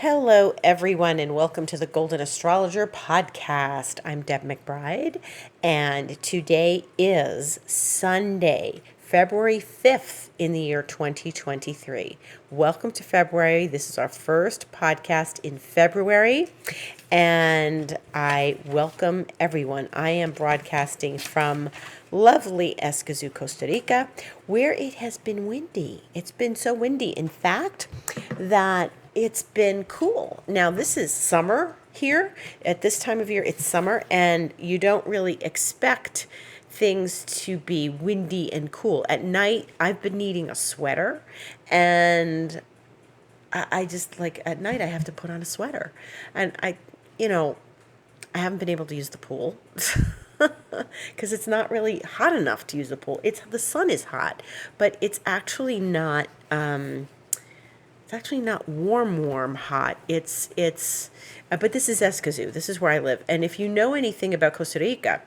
Hello, everyone, and welcome to the Golden Astrologer Podcast. I'm Deb McBride, and today is Sunday, February 5th in the year 2023. Welcome to February. This is our first podcast in February, and I welcome everyone. I am broadcasting from lovely Escazú, Costa Rica, where it has been windy. It's been so windy, in fact, that it's been cool. Now, this is summer here. At this time of year, it's summer, and you don't really expect things to be windy and cool. At night, I've been needing a sweater, and I just like at night I have to put on a sweater. And I haven't been able to use the pool because it's not really hot enough to use the pool. The sun is hot, but it's actually not. It's actually not warm hot. But this is Escazú. This is where I live. And if you know anything about Costa Rica,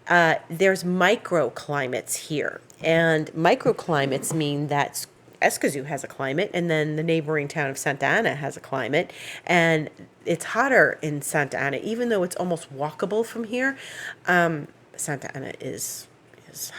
there's microclimates here. And microclimates mean that Escazú has a climate, and then the neighboring town of Santa Ana has a climate. And it's hotter in Santa Ana, even though it's almost walkable from here. Santa Ana is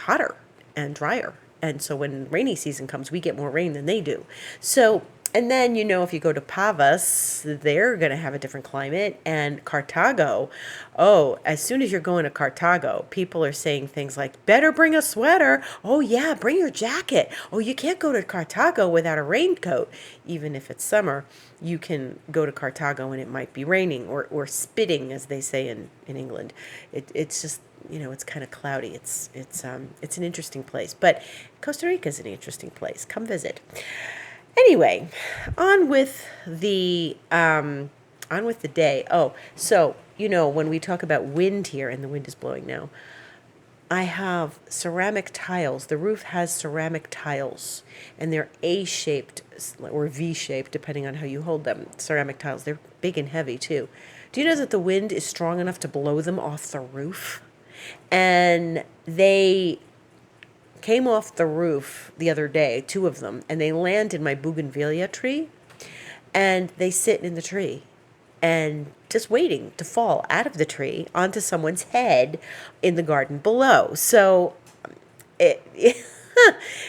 hotter and drier. And so when rainy season comes, we get more rain than they do. So, and then, if you go to Pavas, they're going to have a different climate. And Cartago, as soon as you're going to Cartago, people are saying things like, better bring a sweater. Oh, yeah, bring your jacket. Oh, you can't go to Cartago without a raincoat. Even if it's summer, you can go to Cartago and it might be raining or spitting, as they say in England. It's just, it's kind of cloudy. It's an interesting place. But Costa Rica is an interesting place. Come visit. Anyway, on with the day. Oh, so when we talk about wind here, and the wind is blowing now, I have ceramic tiles. The roof has ceramic tiles, and they're A-shaped or V-shaped, depending on how you hold them. Ceramic tiles. They're big and heavy too. Do you know that the wind is strong enough to blow them off the roof? And they came off the roof the other day, two of them, and they land in my bougainvillea tree, and they sit in the tree and just waiting to fall out of the tree onto someone's head in the garden below. So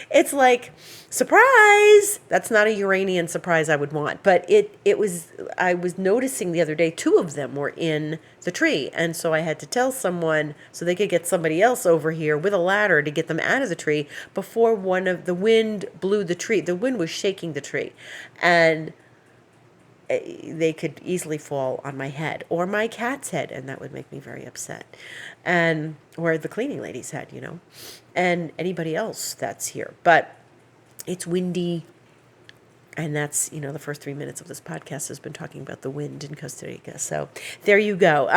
it's like, surprise! That's not a Uranian surprise I would want, but I was noticing the other day, two of them were in the tree, and so I had to tell someone so they could get somebody else over here with a ladder to get them out of the tree before the wind blew the tree. The wind was shaking the tree, and they could easily fall on my head or my cat's head, and that would make me very upset. Or the cleaning lady's head, and anybody else that's here. But it's windy, and that's, the first 3 minutes of this podcast has been talking about the wind in Costa Rica. So there you go.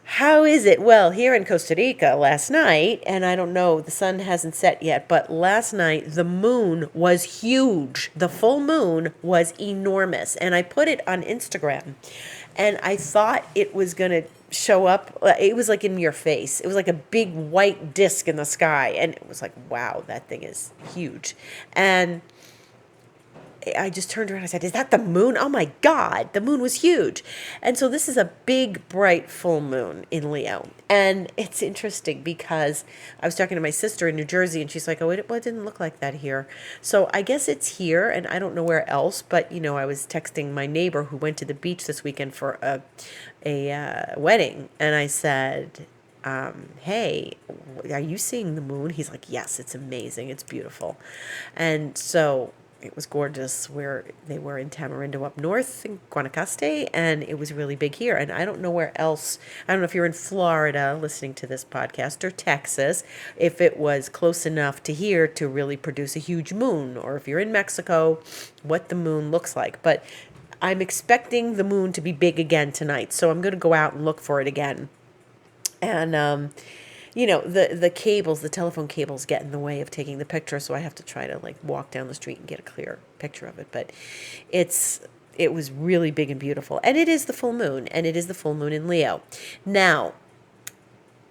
How is it? Well, here in Costa Rica last night, and I don't know, the sun hasn't set yet, but last night the moon was huge. The full moon was enormous. And I put it on Instagram, and I thought it was going to show up. It was like in your face. It was like a big white disc in the sky. And it was like, wow, that thing is huge. And I just turned around and I said, is that the moon? Oh my God, the moon was huge. And so this is a big, bright full moon in Leo. And it's interesting because I was talking to my sister in New Jersey, and she's like, it didn't look like that here. So I guess it's here, and I don't know where else. But, I was texting my neighbor who went to the beach this weekend for a wedding. And I said, hey, are you seeing the moon? He's like, yes, it's amazing. It's beautiful. And so it was gorgeous where they were in Tamarindo up north in Guanacaste, and it was really big here. And I don't know where else. I don't know if you're in Florida listening to this podcast, or Texas, if it was close enough to here to really produce a huge moon, or if you're in Mexico, what the moon looks like. But I'm expecting the moon to be big again tonight, so I'm going to go out and look for it again. And the cables, the telephone cables get in the way of taking the picture, so I have to try to walk down the street and get a clear picture of it. But it was really big and beautiful. And it is the full moon, and it is the full moon in Leo. Now,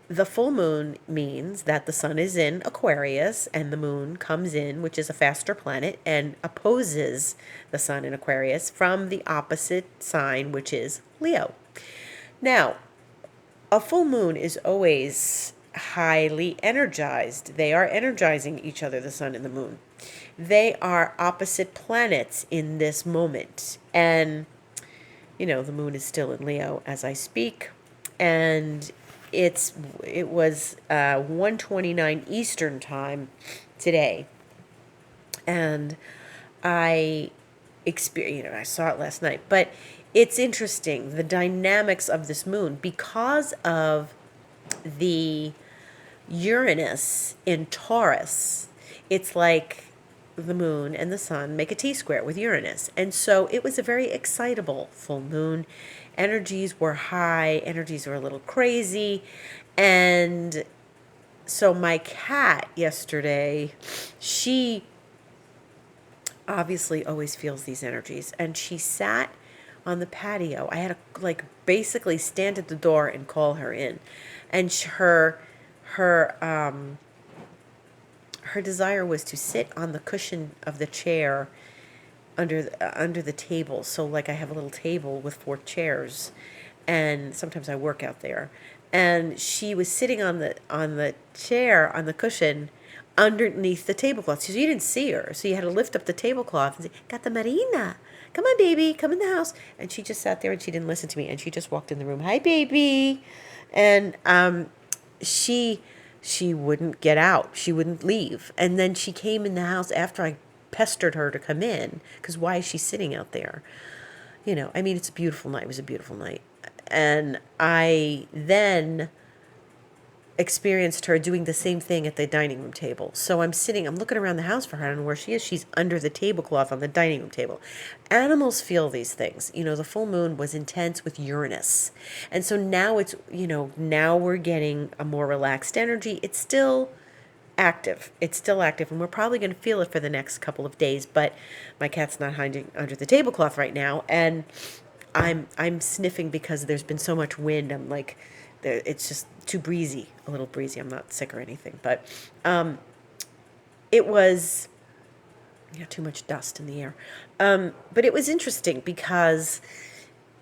the full moon means that the sun is in Aquarius and the moon comes in, which is a faster planet, and opposes the sun in Aquarius from the opposite sign, which is Leo. Now, a full moon is always highly energized. They are energizing each other, the sun and the moon. They are opposite planets in this moment. And, the moon is still in Leo as I speak. And it was 1:29 Eastern time today. And I I saw it last night, but it's interesting, the dynamics of this moon, because of the Uranus in Taurus. It's like the moon and the sun make a T-square with Uranus. And so it was a very excitable full moon. Energies were high, energies were a little crazy. And so my cat yesterday, she obviously always feels these energies, and she sat on the patio. I had to basically stand at the door and call her in, and her desire was to sit on the cushion of the chair under the table. So I have a little table with 4 chairs, and sometimes I work out there. And she was sitting on the chair, on the cushion, underneath the tablecloth. So you didn't see her. So you had to lift up the tablecloth and say, Gata Marina, come on, baby, come in the house. And she just sat there and she didn't listen to me. And she just walked in the room. Hi, baby. And she wouldn't get out. She wouldn't leave. And then she came in the house after I pestered her to come in, because why is she sitting out there? It's a beautiful night. It was a beautiful night. And I then experienced her doing the same thing at the dining room table. So I'm looking around the house for her, and where she is, she's under the tablecloth on the dining room table. Animals feel these things. The full moon was intense with Uranus. And so now now we're getting a more relaxed energy. It's still active. And we're probably going to feel it for the next couple of days, but my cat's not hiding under the tablecloth right now, and I'm sniffing because there's been so much wind. I'm like, it's just too breezy, a little breezy. I'm not sick or anything, but it was too much dust in the air. But it was interesting because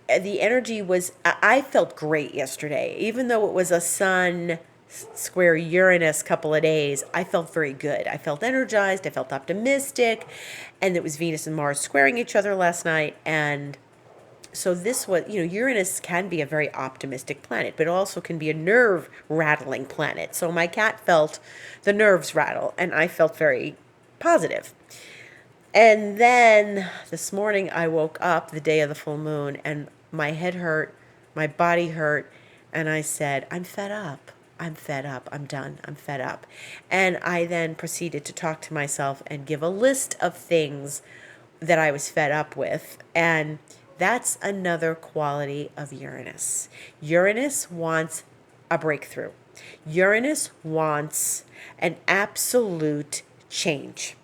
the energy was, I felt great yesterday. Even though it was a sun square Uranus couple of days, I felt very good. I felt energized. I felt optimistic. And it was Venus and Mars squaring each other last night. And so this was, Uranus can be a very optimistic planet, but it also can be a nerve-rattling planet. So my cat felt the nerves rattle, and I felt very positive. And then this morning I woke up the day of the full moon, and my head hurt, my body hurt, and I said, I'm fed up. I'm fed up. I'm done. I'm fed up. And I then proceeded to talk to myself and give a list of things that I was fed up with. And that's another quality of Uranus. Uranus wants a breakthrough. Uranus wants an absolute change.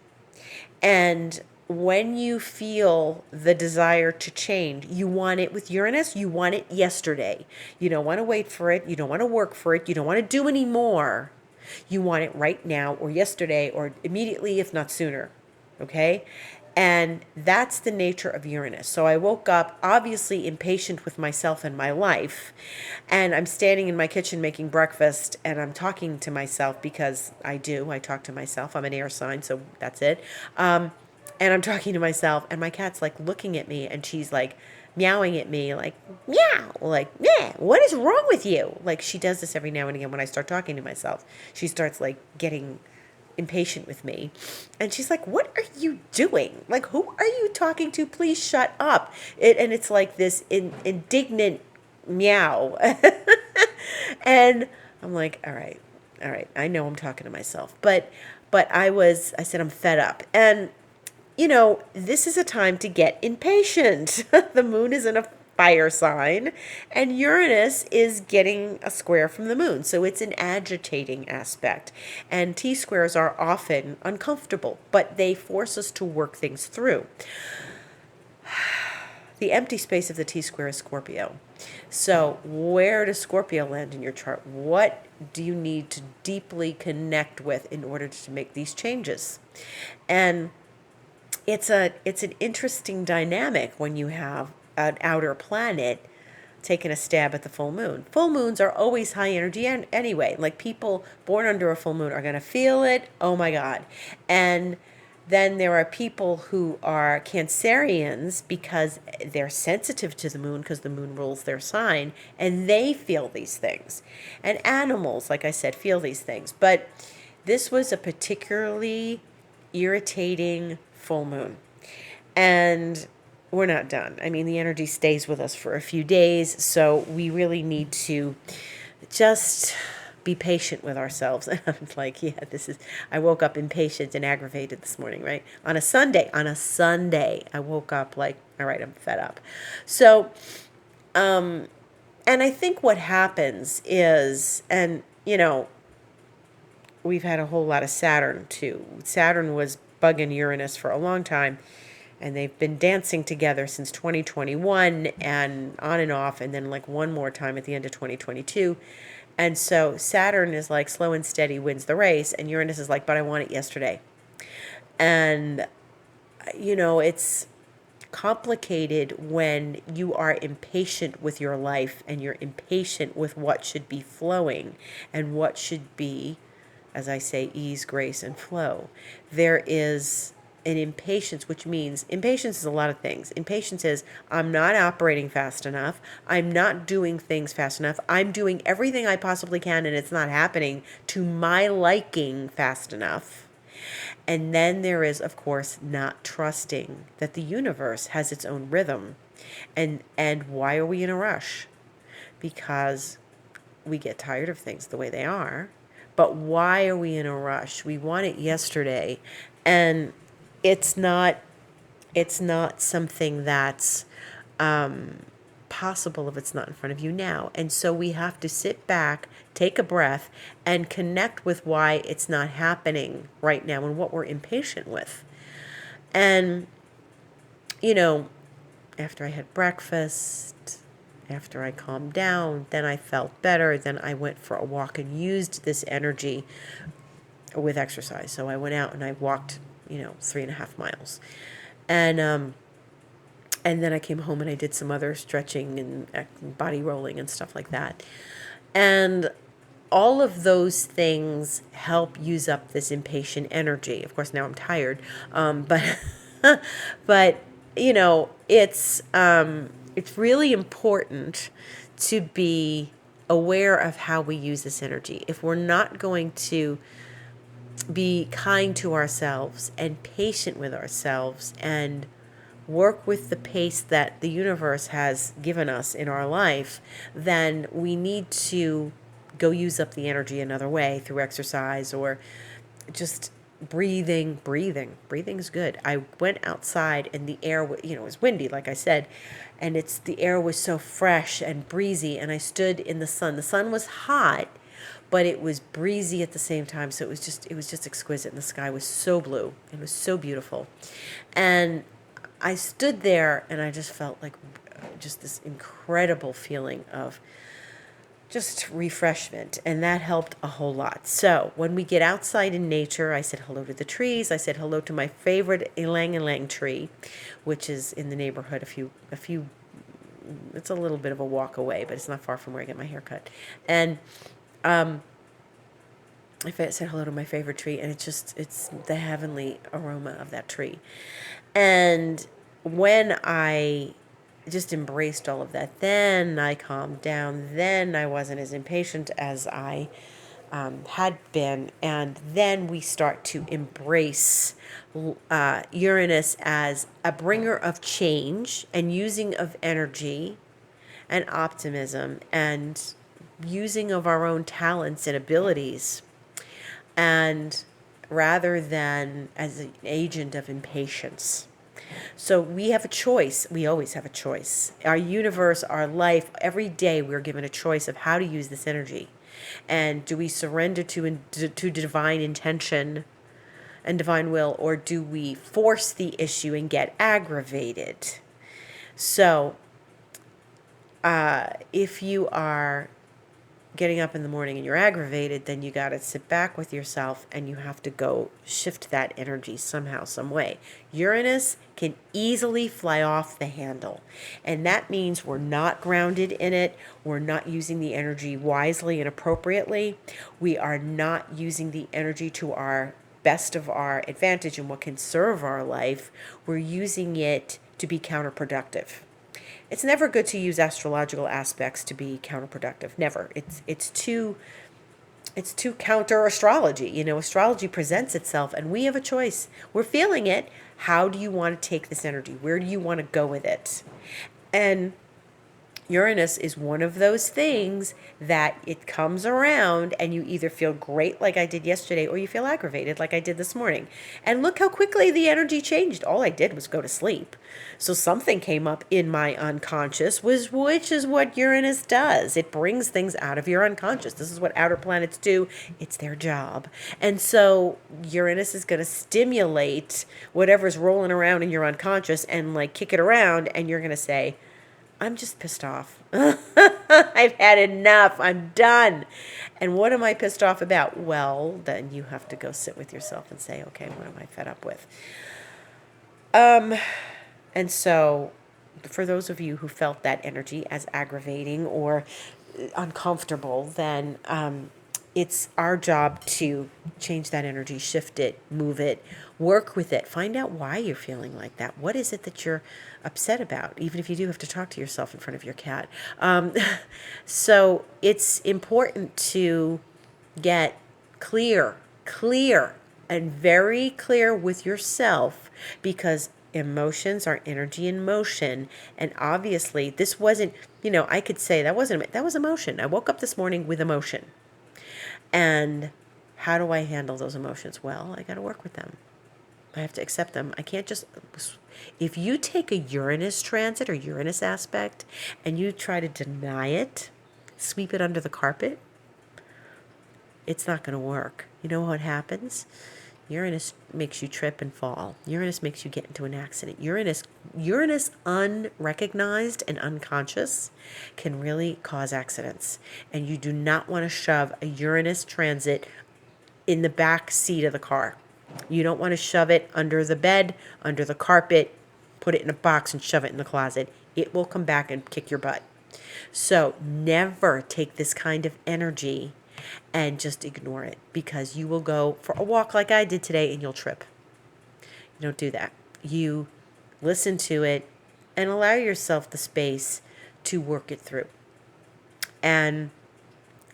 And when you feel the desire to change, you want it with Uranus, you want it yesterday. You don't want to wait for it. You don't want to work for it. You don't want to do any more. You want it right now or yesterday or immediately, if not sooner. Okay? And that's the nature of Uranus. So I woke up obviously impatient with myself and my life. And I'm standing in my kitchen making breakfast, and I'm talking to myself because I talk to myself. I'm an air sign, so that's it. And I'm talking to myself, and my cat's looking at me, and she's meowing at me meow, yeah, what is wrong with you? She does this every now and again when I start talking to myself. She starts getting impatient with me, and she's like, what are you doing? Who are you talking to? Please shut up. And it's this indignant meow. And I'm like, all right, I know I'm talking to myself, but I said I'm fed up. And this is a time to get impatient. The moon is in a fire sign, and Uranus is getting a square from the moon. So it's an agitating aspect. And T-squares are often uncomfortable, but they force us to work things through. the empty space of the T-square is Scorpio. So where does Scorpio land in your chart? What do you need to deeply connect with in order to make these changes? And it's an interesting dynamic when you have an outer planet taking a stab at the full moon. Full moons are always high energy anyway. Like, people born under a full moon are going to feel it. Oh my God. And then there are people who are Cancerians because they're sensitive to the moon because the moon rules their sign, and they feel these things. And animals, like I said, feel these things. But this was a particularly irritating full moon. And we're not done. I mean, the energy stays with us for a few days, so we really need to just be patient with ourselves. And I'm like, yeah, I woke up impatient and aggravated this morning, right? On a Sunday, I woke up like, all right, I'm fed up. So, and I think what happens is, and, we've had a whole lot of Saturn too. Saturn was bugging Uranus for a long time, and they've been dancing together since 2021 and on and off, and then like one more time at the end of 2022. And so Saturn is like slow and steady wins the race, and Uranus is like, but I want it yesterday. And, it's complicated when you are impatient with your life and you're impatient with what should be flowing and what should be, as I say, ease, grace, and flow. There is an impatience, which means impatience is a lot of things. Impatience is, I'm not operating fast enough. I'm not doing things fast enough. I'm doing everything I possibly can, and it's not happening to my liking fast enough. And then there is, of course, not trusting that the universe has its own rhythm. And why are we in a rush? Because we get tired of things the way they are. But why are we in a rush? We want it yesterday. And it's not something that's possible if it's not in front of you now. And so we have to sit back, take a breath, and connect with why it's not happening right now and what we're impatient with. And, after I had breakfast, after I calmed down, then I felt better. Then I went for a walk and used this energy with exercise. So I went out and I walked 3.5 miles. And then I came home and I did some other stretching and body rolling and stuff like that. And all of those things help use up this impatient energy. Of course, now I'm tired. But it's really important to be aware of how we use this energy. If we're not going to be kind to ourselves and patient with ourselves and work with the pace that the universe has given us in our life, then we need to go use up the energy another way through exercise or just breathing. Breathing's good. I went outside and the air, it was windy, like I said, and the air was so fresh and breezy, and I stood in the sun. The sun was hot, but it was breezy at the same time, so it was just exquisite, and the sky was so blue. It was so beautiful. And I stood there and I just felt like just this incredible feeling of just refreshment, and that helped a whole lot. So when we get outside in nature, I said hello to the trees. I said hello to my favorite ylang ylang tree, which is in the neighborhood a few. It's a little bit of a walk away, but it's not far from where I get my hair cut. And I said hello to my favorite tree, and it's the heavenly aroma of that tree. And when I just embraced all of that, then I calmed down. Then I wasn't as impatient as I had been. And then we start to embrace Uranus as a bringer of change and using of energy and optimism and using of our own talents and abilities, and rather than as an agent of impatience. So we have a choice. We always have a choice. Our universe, our life, every day we're given a choice of how to use this energy. And do we surrender to divine intention and divine will, or do we force the issue and get aggravated? So if you are getting up in the morning and you're aggravated, then you got to sit back with yourself and you have to go shift that energy somehow, some way. Uranus can easily fly off the handle. And that means we're not grounded in it. We're not using the energy wisely and appropriately. We are not using the energy to our best of our advantage and what can serve our life. We're using it to be counterproductive. It's never good to use astrological aspects to be counterproductive. Never. It's too counter astrology. Astrology presents itself and we have a choice. We're feeling it. How do you want to take this energy? Where do you want to go with it? And Uranus is one of those things that it comes around and you either feel great like I did yesterday or you feel aggravated like I did this morning. And look how quickly the energy changed. All I did was go to sleep. So something came up in my unconscious, which is what Uranus does. It brings things out of your unconscious. This is what outer planets do. It's their job. And so Uranus is going to stimulate whatever's rolling around in your unconscious and like kick it around, and you're going to say, I'm just pissed off. I've had enough. I'm done. And what am I pissed off about? Well, then you have to go sit with yourself and say, okay, what am I fed up with? And so for those of you who felt that energy as aggravating or uncomfortable, then it's our job to change that energy, shift it, move it, work with it, find out why you're feeling like that. What is it that you're upset about, even if you do have to talk to yourself in front of your cat. So it's important to get clear, and very clear with yourself, because emotions are energy in motion. And obviously this wasn't, I could say that was emotion. I woke up this morning with emotion. And how do I handle those emotions? Well, I got to work with them. I have to accept them. I can't just, if you take a Uranus transit or Uranus aspect and you try to deny it, sweep it under the carpet, it's not going to work. You know what happens? Uranus makes you trip and fall. Uranus makes you get into an accident. Uranus unrecognized and unconscious can really cause accidents. And you do not want to shove a Uranus transit in the back seat of the car. You don't want to shove it under the bed, under the carpet, put it in a box and shove it in the closet. It will come back and kick your butt. So never take this kind of energy and just ignore it, because you will go for a walk like I did today and you'll trip. You don't do that. You listen to it and allow yourself the space to work it through. And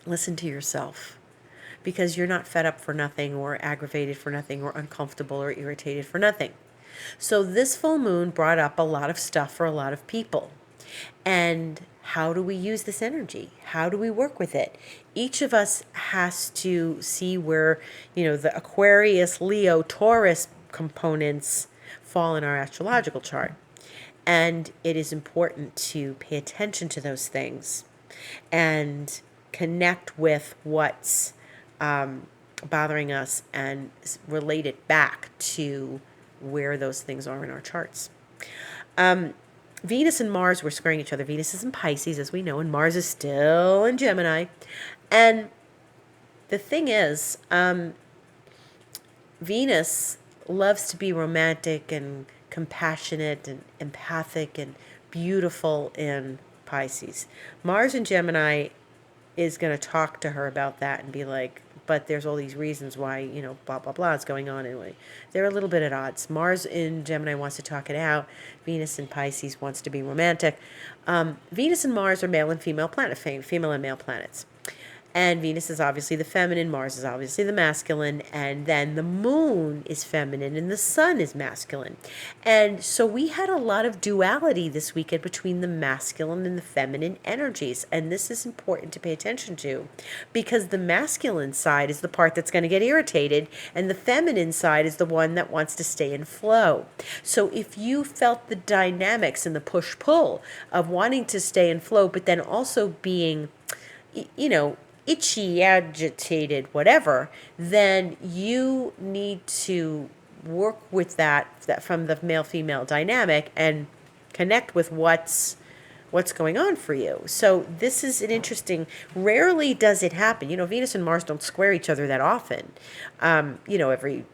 listen to yourself, because you're not fed up for nothing or aggravated for nothing or uncomfortable or irritated for nothing. So this full moon brought up a lot of stuff for a lot of people. And how do we use this energy? How do we work with it? Each of us has to see where, the Aquarius, Leo, Taurus components fall in our astrological chart. And it is important to pay attention to those things and connect with what's bothering us and relate it back to where those things are in our charts. Venus and Mars were squaring each other. Venus is in Pisces, as we know, and Mars is still in Gemini. And the thing is, Venus loves to be romantic and compassionate and empathic and beautiful in Pisces. Mars in Gemini is going to talk to her about that and be like, but there's all these reasons why, blah, blah, blah is going on anyway. They're a little bit at odds. Mars in Gemini wants to talk it out. Venus in Pisces wants to be romantic. Venus and Mars are male and female female and male planets. And Venus is obviously the feminine, Mars is obviously the masculine, and then the moon is feminine and the sun is masculine. And so we had a lot of duality this weekend between the masculine and the feminine energies. And this is important to pay attention to, because the masculine side is the part that's going to get irritated, and the feminine side is the one that wants to stay in flow. So if you felt the dynamics and the push-pull of wanting to stay in flow, but then also being, itchy, agitated, whatever, then you need to work with that from the male-female dynamic and connect with what's going on for you. So this is an interesting, rarely does it happen. Venus and Mars don't square each other that often. Every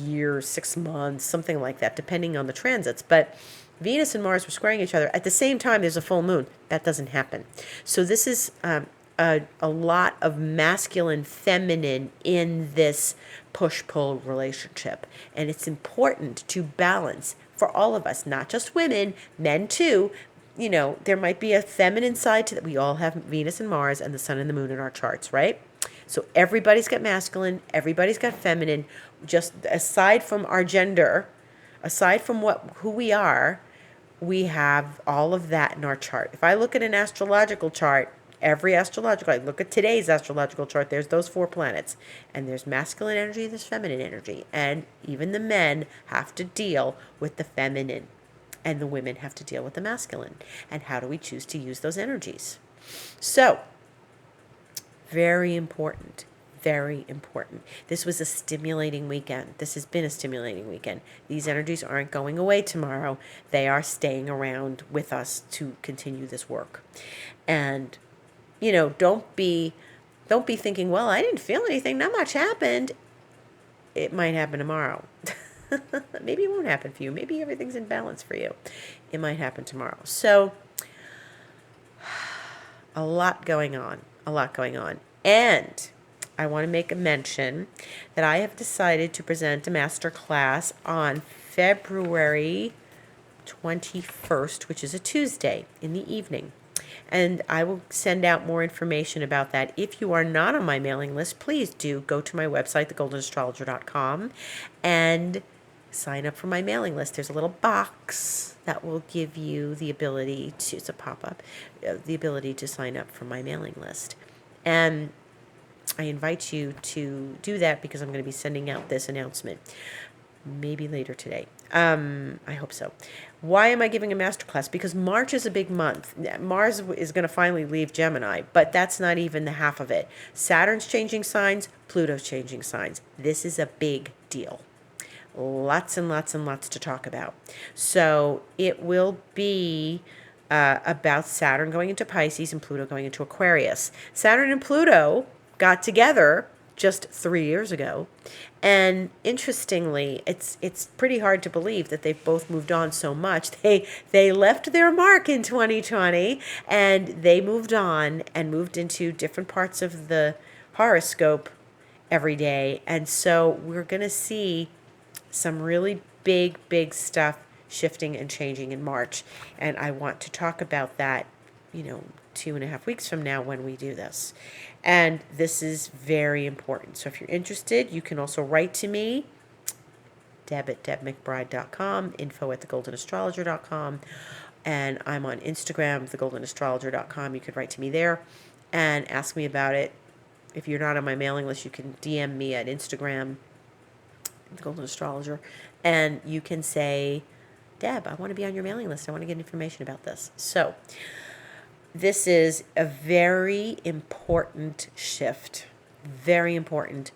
year, 6 months, something like that, depending on the transits. But Venus and Mars were squaring each other. At the same time, there's a full moon. That doesn't happen. So this is a lot of masculine, feminine in this push-pull relationship. And it's important to balance for all of us, not just women, men too. There might be a feminine side to that. We all have Venus and Mars and the sun and the moon in our charts, right? So everybody's got masculine, everybody's got feminine. Just aside from our gender, aside from who we are, we have all of that in our chart. If I look at an astrological chart, I look at today's astrological chart, there's those 4 planets. And there's masculine energy, there's feminine energy. And even the men have to deal with the feminine. And the women have to deal with the masculine. And how do we choose to use those energies? So, very important. Very important. This was a stimulating weekend. This has been a stimulating weekend. These energies aren't going away tomorrow. They are staying around with us to continue this work. And, don't be thinking, well, I didn't feel anything. Not much happened. It might happen tomorrow. Maybe it won't happen for you. Maybe everything's in balance for you. It might happen tomorrow. So, a lot going on. And I want to make a mention that I have decided to present a master class on February 21st, which is a Tuesday in the evening. And I will send out more information about that. If you are not on my mailing list, please do go to my website, thegoldenastrologer.com, and sign up for my mailing list. There's a little box that will give you the ability to, it's a pop-up, the ability to sign up for my mailing list. And I invite you to do that because I'm going to be sending out this announcement maybe later today. I hope so. Why am I giving a masterclass? Because March is a big month. Mars is going to finally leave Gemini, but that's not even the half of it. Saturn's changing signs, Pluto's changing signs. This is a big deal. Lots and lots and lots to talk about. So it will be about Saturn going into Pisces and Pluto going into Aquarius. Saturn and Pluto got together just 3 years ago. And interestingly, it's pretty hard to believe that they've both moved on so much. They left their mark in 2020 and they moved on and moved into different parts of the horoscope every day. And so we're going to see some really big stuff shifting and changing in March. And I want to talk about that, 2.5 weeks from now when we do this. And this is very important. So if you're interested, you can also write to me, deb@debmcbride.com, info@thegoldenastrologer.com. And I'm on Instagram, thegoldenastrologer.com. You could write to me there and ask me about it. If you're not on my mailing list, you can DM me at Instagram, The Golden Astrologer, and you can say, Deb, I want to be on your mailing list. I want to get information about this. So this is a very important shift. Very important.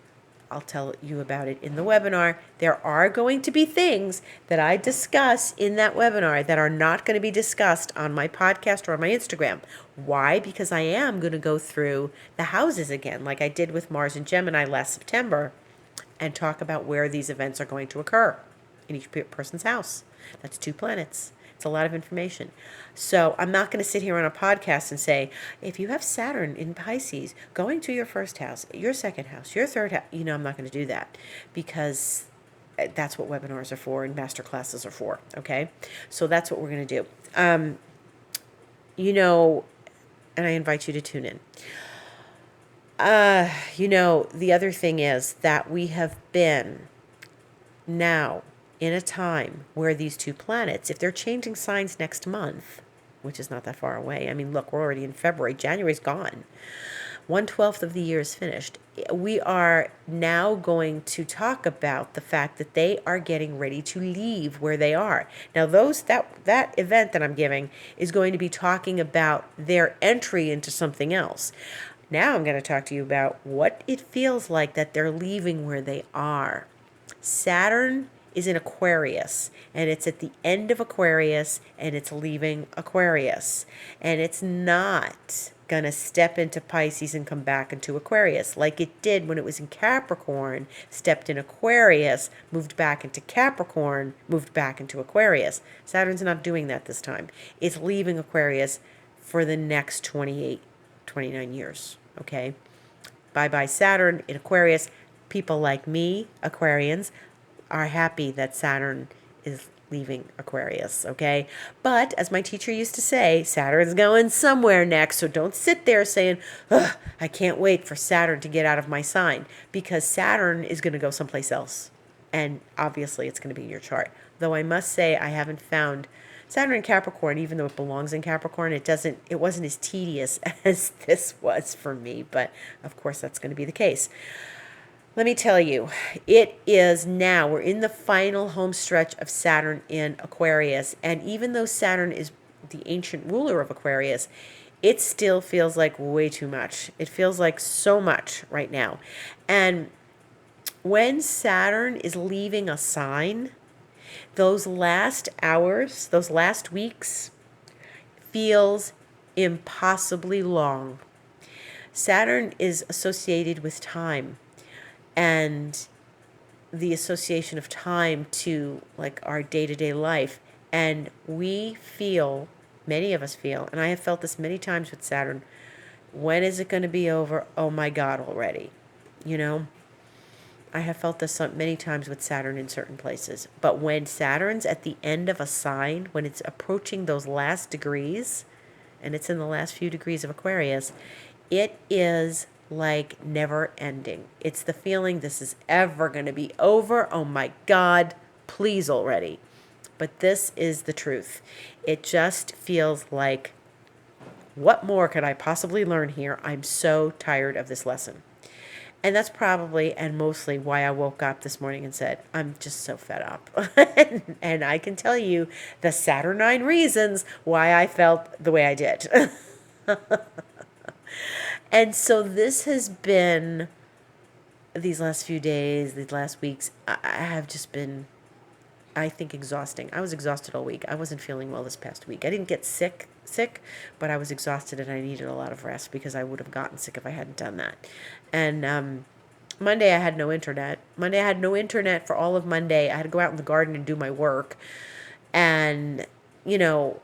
I'll tell you about it in the webinar. There are going to be things that I discuss in that webinar that are not going to be discussed on my podcast or on my Instagram. Why? Because I am going to go through the houses again, like I did with Mars and Gemini last September, and talk about where these events are going to occur in each person's house. That's 2 planets. It's a lot of information. So I'm not going to sit here on a podcast and say, if you have Saturn in Pisces going to your first house, your second house, your third house, I'm not going to do that because that's what webinars are for and master classes are for. Okay. So that's what we're going to do. And I invite you to tune in. The other thing is that we have been now in a time where these 2 planets, if they're changing signs next month, which is not that far away. I mean, look, we're already in February. January's gone. 1/12 of the year is finished. We are now going to talk about the fact that they are getting ready to leave where they are. Now, that event that I'm giving is going to be talking about their entry into something else. Now I'm going to talk to you about what it feels like that they're leaving where they are. Saturn is in Aquarius, and it's at the end of Aquarius, and it's leaving Aquarius. And it's not going to step into Pisces and come back into Aquarius like it did when it was in Capricorn, stepped in Aquarius, moved back into Capricorn, moved back into Aquarius. Saturn's not doing that this time. It's leaving Aquarius for the next 28, 29 years, okay? Bye-bye Saturn in Aquarius. People like me, Aquarians, are happy that Saturn is leaving Aquarius, okay? But as my teacher used to say, Saturn's going somewhere next, so don't sit there saying, ugh, I can't wait for Saturn to get out of my sign, because Saturn is going to go someplace else. And obviously it's going to be in your chart. Though I must say I haven't found Saturn in Capricorn, even though it belongs in Capricorn, it wasn't as tedious as this was for me, but of course that's going to be the case. Let me tell you, it is now, we're in the final home stretch of Saturn in Aquarius, and even though Saturn is the ancient ruler of Aquarius, it still feels like way too much. It feels like so much right now. And when Saturn is leaving a sign, those last hours, those last weeks, feels impossibly long. Saturn is associated with time, and the association of time to like our day-to-day life. And we feel, many of us feel, and I have felt this many times with Saturn, when is it going to be over? Oh my God, already. You know, I have felt this many times with Saturn in certain places. But when Saturn's at the end of a sign, when it's approaching those last degrees, and it's in the last few degrees of Aquarius, it is like never ending. It's the feeling this is ever going to be over. Oh my God, please already. But this is the truth. It just feels like, what more could I possibly learn here? I'm so tired of this lesson. And that's probably and mostly why I woke up this morning and said, I'm just so fed up. And I can tell you the Saturnine reasons why I felt the way I did. And so this has been, these last few days, these last weeks, I have just been, I think, exhausting. I was exhausted all week. I wasn't feeling well this past week. I didn't get sick, but I was exhausted and I needed a lot of rest because I would have gotten sick if I hadn't done that. And Monday I had no internet. Monday I had no internet for all of Monday. I had to go out in the garden and do my work. And, you know,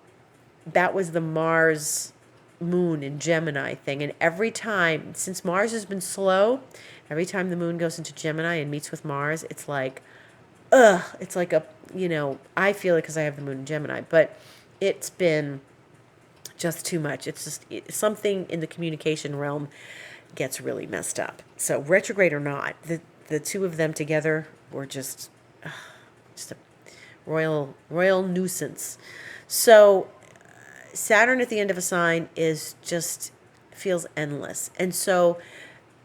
that was the Mars moon in Gemini thing. And every time, since Mars has been slow, every time the moon goes into Gemini and meets with Mars, it's like, it's like a, you know, I feel it because I have the moon in Gemini, but it's been just too much. It's just something in the communication realm gets really messed up. So retrograde or not, the two of them together were just a royal nuisance. So Saturn at the end of a sign feels endless. And so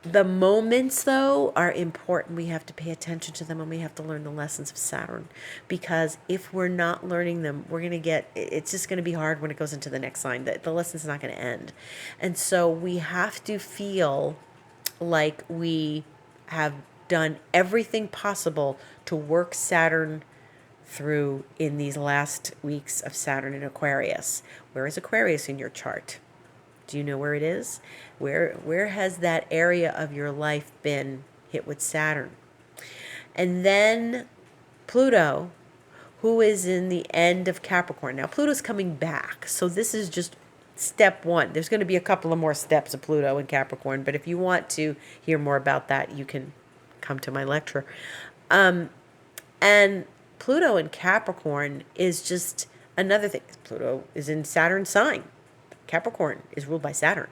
the moments, though, are important. We have to pay attention to them and we have to learn the lessons of Saturn. Because if we're not learning them, it's just going to be hard when it goes into the next sign. The lesson's not going to end. And so we have to feel like we have done everything possible to work Saturn through in these last weeks of Saturn in Aquarius. Where is Aquarius in your chart? Do you know where it is? Where has that area of your life been hit with Saturn? And then Pluto, who is in the end of Capricorn. Now Pluto's coming back, so this is just step one. There's going to be a couple of more steps of Pluto in Capricorn, but if you want to hear more about that, you can come to my lecture. And Pluto in Capricorn is just another thing. Pluto is in Saturn's sign. Capricorn is ruled by Saturn.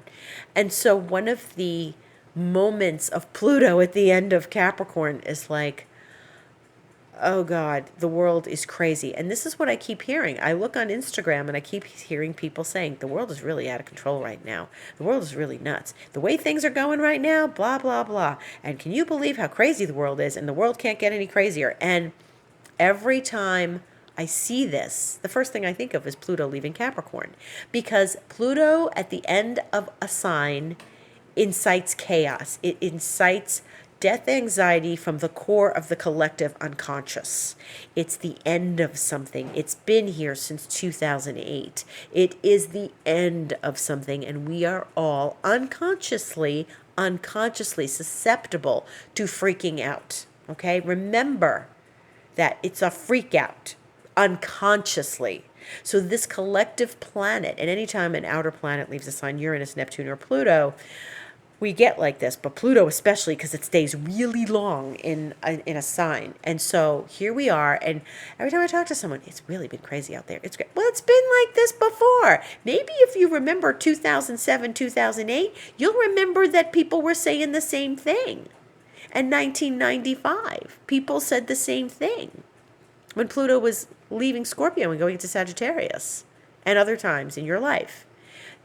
And so one of the moments of Pluto at the end of Capricorn is like, oh God, the world is crazy. And this is what I keep hearing. I look on Instagram and I keep hearing people saying, the world is really out of control right now. The world is really nuts. The way things are going right now, blah, blah, blah. And can you believe how crazy the world is? And the world can't get any crazier. And every time I see this, the first thing I think of is Pluto leaving Capricorn, because Pluto at the end of a sign incites chaos. It incites death anxiety from the core of the collective unconscious. It's the end of something. It's been here since 2008. It is the end of something, and we are all unconsciously susceptible to freaking out. Okay? Remember that it's a freak out unconsciously. So this collective planet, and anytime an outer planet leaves a sign, Uranus, Neptune, or Pluto, we get like this, but Pluto especially, because it stays really long in a sign. And so here we are, and every time I talk to someone, it's really been crazy out there. It's great. Well, it's been like this before. Maybe if you remember 2007, 2008, you'll remember that people were saying the same thing. And 1995, people said the same thing when Pluto was leaving Scorpio and going into Sagittarius, and other times in your life.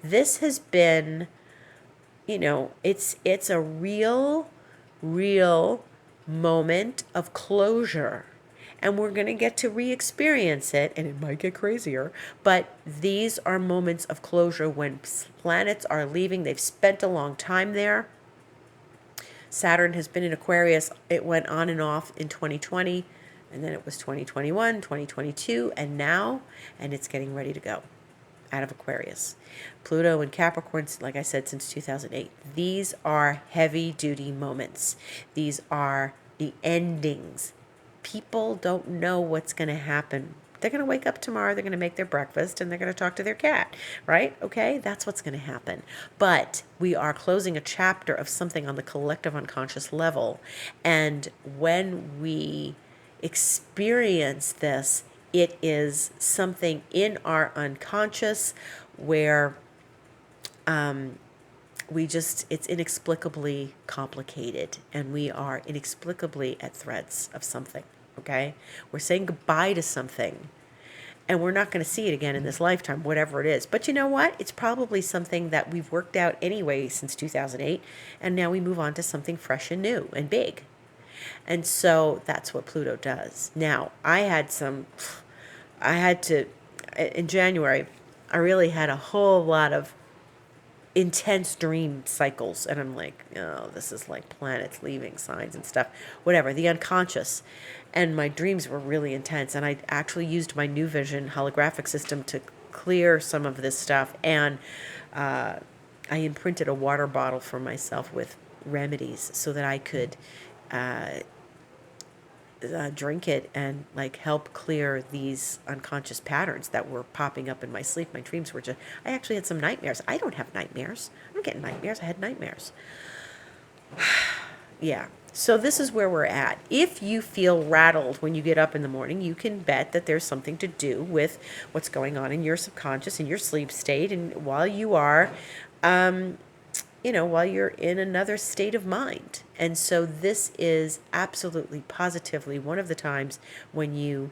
This has been, it's a real moment of closure. And we're going to get to re-experience it, and it might get crazier, but these are moments of closure when planets are leaving. They've spent a long time there. Saturn has been in Aquarius. It went on and off in 2020, and then it was 2021, 2022, and now, and it's getting ready to go out of Aquarius. Pluto and Capricorn, like I said, since 2008. These are heavy-duty moments. These are the endings. People don't know what's going to happen. They're going to wake up tomorrow, they're going to make their breakfast, and they're going to talk to their cat, right? Okay, that's what's going to happen. But we are closing a chapter of something on the collective unconscious level. And when we experience this, it is something in our unconscious where it's inexplicably complicated, and we are inexplicably at threads of something, okay? We're saying goodbye to something, and we're not going to see it again in this lifetime, whatever it is. But you know what? It's probably something that we've worked out anyway since 2008, and now we move on to something fresh and new and big. And so that's what Pluto does. Now, in January, I really had a whole lot of intense dream cycles, and I'm like, oh, this is like planets leaving signs and stuff, whatever, the unconscious. And my dreams were really intense, and I actually used my New Vision holographic system to clear some of this stuff, and I imprinted a water bottle for myself with remedies so that I could drink it and like help clear these unconscious patterns that were popping up in my sleep. My dreams were I actually had some nightmares. I don't have nightmares. I don't get nightmares. I had nightmares. Yeah. So this is where we're at. If you feel rattled when you get up in the morning, you can bet that there's something to do with what's going on in your subconscious, in your sleep state, and while you are while you're in another state of mind. And so this is absolutely, positively one of the times when you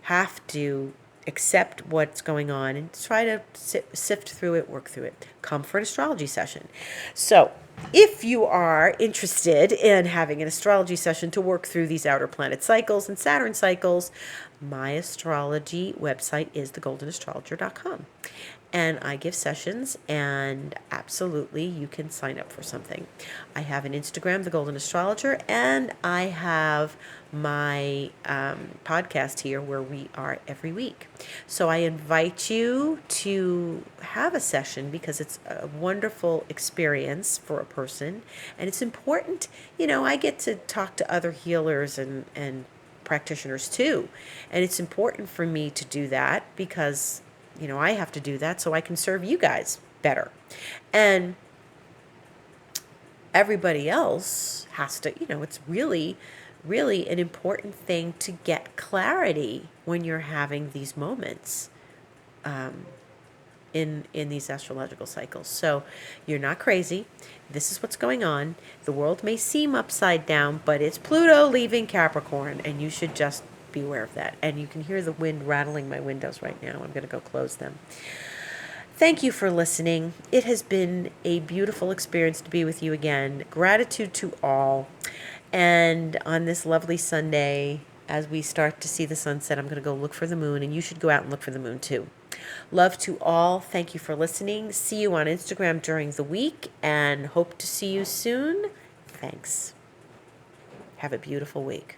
have to accept what's going on and try to sift through it, work through it. Come for an astrology session. So if you are interested in having an astrology session to work through these outer planet cycles and Saturn cycles, my astrology website is thegoldenastrologer.com. And I give sessions, and absolutely you can sign up for something. I have an Instagram, The Golden Astrologer, and I have my podcast here where we are every week. So I invite you to have a session because it's a wonderful experience for a person, and it's important. I get to talk to other healers and practitioners too, and it's important for me to do that because I have to do that so I can serve you guys better. And everybody else has to, it's really, really an important thing to get clarity when you're having these moments in these astrological cycles. So you're not crazy. This is what's going on. The world may seem upside down, but it's Pluto leaving Capricorn, and you should just be aware of that. And you can hear the wind rattling my windows right now. I'm going to go close them. Thank you for listening. It has been a beautiful experience to be with you again. Gratitude to all. And on this lovely Sunday, as we start to see the sunset, I'm going to go look for the moon, and you should go out and look for the moon too. Love to all. Thank you for listening. See you on Instagram during the week, and hope to see you soon. Thanks. Have a beautiful week.